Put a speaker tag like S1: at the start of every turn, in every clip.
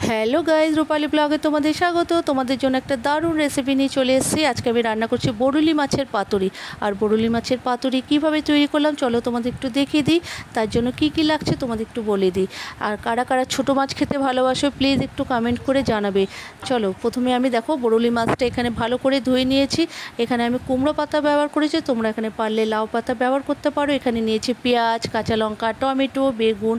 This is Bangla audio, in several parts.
S1: হ্যালো গাইজ, রূপালী ব্লগে তোমাদের স্বাগত। তোমাদের জন্য একটা দারুণ রেসিপি নিয়ে চলে এসেছি। আজকে আমি রান্না করছি বরুলি মাছের পাতুরি। আর বরুলি মাছের পাতুরি কীভাবে তৈরি করলাম চলো তোমাদের একটু দেখিয়ে দিই। তার জন্য কি কি লাগছে তোমাদের একটু বলে দিই। আর কারা কারা ছোটো মাছ খেতে ভালোবাসো প্লিজ একটু কমেন্ট করে জানাবে। চলো, প্রথমে আমি দেখো বরুলি মাছটা এখানে ভালো করে ধুয়ে নিয়েছি। এখানে আমি কুমড়ো পাতা ব্যবহার করেছি, তোমরা এখানে পারলে লাউ পাতা ব্যবহার করতে পারো। এখানে নিয়েছি পেঁয়াজ, কাঁচা লঙ্কা, টমেটো, বেগুন,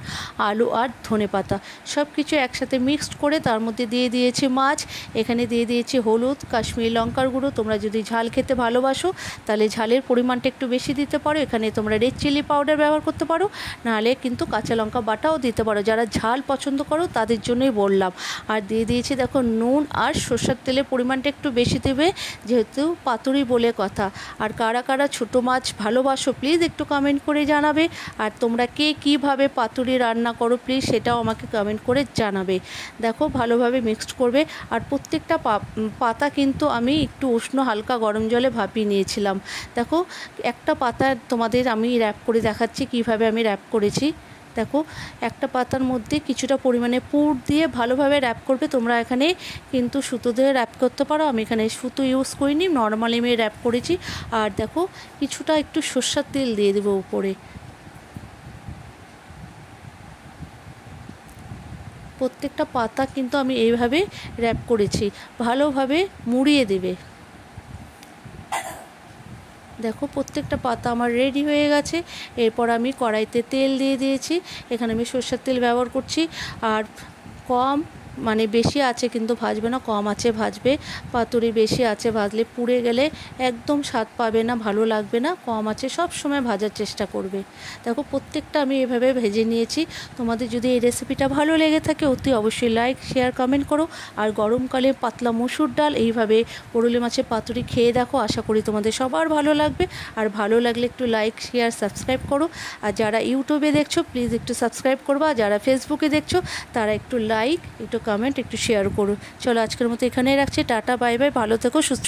S1: আলু আর ধনেপাতা, সব কিছু একসাথে মিক্সড করে তার মধ্যে দিয়ে দিয়েছি মাছ। এখানে দিয়ে দিয়েছি হলুদ, কাশ্মীরি লঙ্কার গুঁড়ো। তোমরা যদি ঝাল খেতে ভালোবাসো তাহলে ঝালের পরিমাণটা একটু বেশি দিতে পারো। এখানে তোমরা রেড চিলি পাউডার ব্যবহার করতে পারো, নাহলে কিন্তু কাঁচা লঙ্কা বাটাও দিতে পারো। যারা ঝাল পছন্দ করো তাদের জন্যই বললাম। আর দিয়ে দিয়েছি দেখো নুন আর সরষের তেলের পরিমাণটা একটু বেশি দেবে, যেহেতু পাতুরি বলে কথা। আর কারা কারা ছোটো মাছ ভালোবাসো প্লিজ একটু কমেন্ট করে জানাবে। আর তোমরা কে কীভাবে পাতুরি রান্না করো প্লিজ সেটাও আমাকে কমেন্ট করে জানাবে। দেখো ভালোভাবে মিক্সড করবে। আর প্রত্যেকটা পাতা কিন্তু আমি একটু উষ্ণ হালকা গরম জলে ভাপিয়ে নিয়েছিলাম। দেখো একটা পাতা তোমাদের আমি র্যাপ করে দেখাচ্ছি কিভাবে আমি র্যাপ করেছি। দেখো একটা পাতার মধ্যে কিছুটা পরিমাণে পুর দিয়ে ভালোভাবে র্যাপ করবে। তোমরা এখানে কিন্তু সুতো দিয়ে র্যাপ করতে পারো, আমি এখানে সুতো ইউজ করিনি, নর্মালি আমি র্যাপ করেছি। আর দেখো কিছুটা একটু সরষের তেল দিয়ে দেবো উপরে। প্রত্যেকটা পাতা কিন্তু আমি এইভাবে র্যাপ করেছি, ভালোভাবে মুড়িয়ে দেবে। দেখো প্রত্যেকটা পাতা আমার রেডি হয়ে গেছে। এরপর আমি কড়াইতে তেল দিয়ে দিয়েছি। এখানে আমি সরষের তেল ব্যবহার করছি। আর কম মানে বেশি আছে কিন্তু ভাজবে না, কম আছে ভাজবে। পাতুরি বেশি আছে ভাজলে পুড়ে গেলে একদম স্বাদ পাবে না, ভালো লাগবে না। কম আছে সব সময় ভাজার চেষ্টা করবে। দেখো প্রত্যেকটা আমি এভাবে ভেজে নিয়েছি। তোমাদের যদি এই রেসিপিটা ভালো লেগে থাকে অতি অবশ্যই লাইক শেয়ার কমেন্ট করো। আর গরমকালে পাতলা মসুর ডাল এইভাবে বরুলি মাছের পাতুরি খেয়ে দেখো, আশা করি তোমাদের সবার ভালো লাগবে। আর ভালো লাগলে একটু লাইক শেয়ার সাবস্ক্রাইব করো। আর যারা ইউটিউবে দেখছো প্লিজ একটু সাবস্ক্রাইব করবা। আর যারা ফেসবুকে দেখছো তারা একটু লাইক, একটু কমেন্ট, একটু শেয়ার করো। চলো আজকের মতো এখানেই রাখছি। টাটা, বাই বাই, ভালো থেকো, সুস্থ।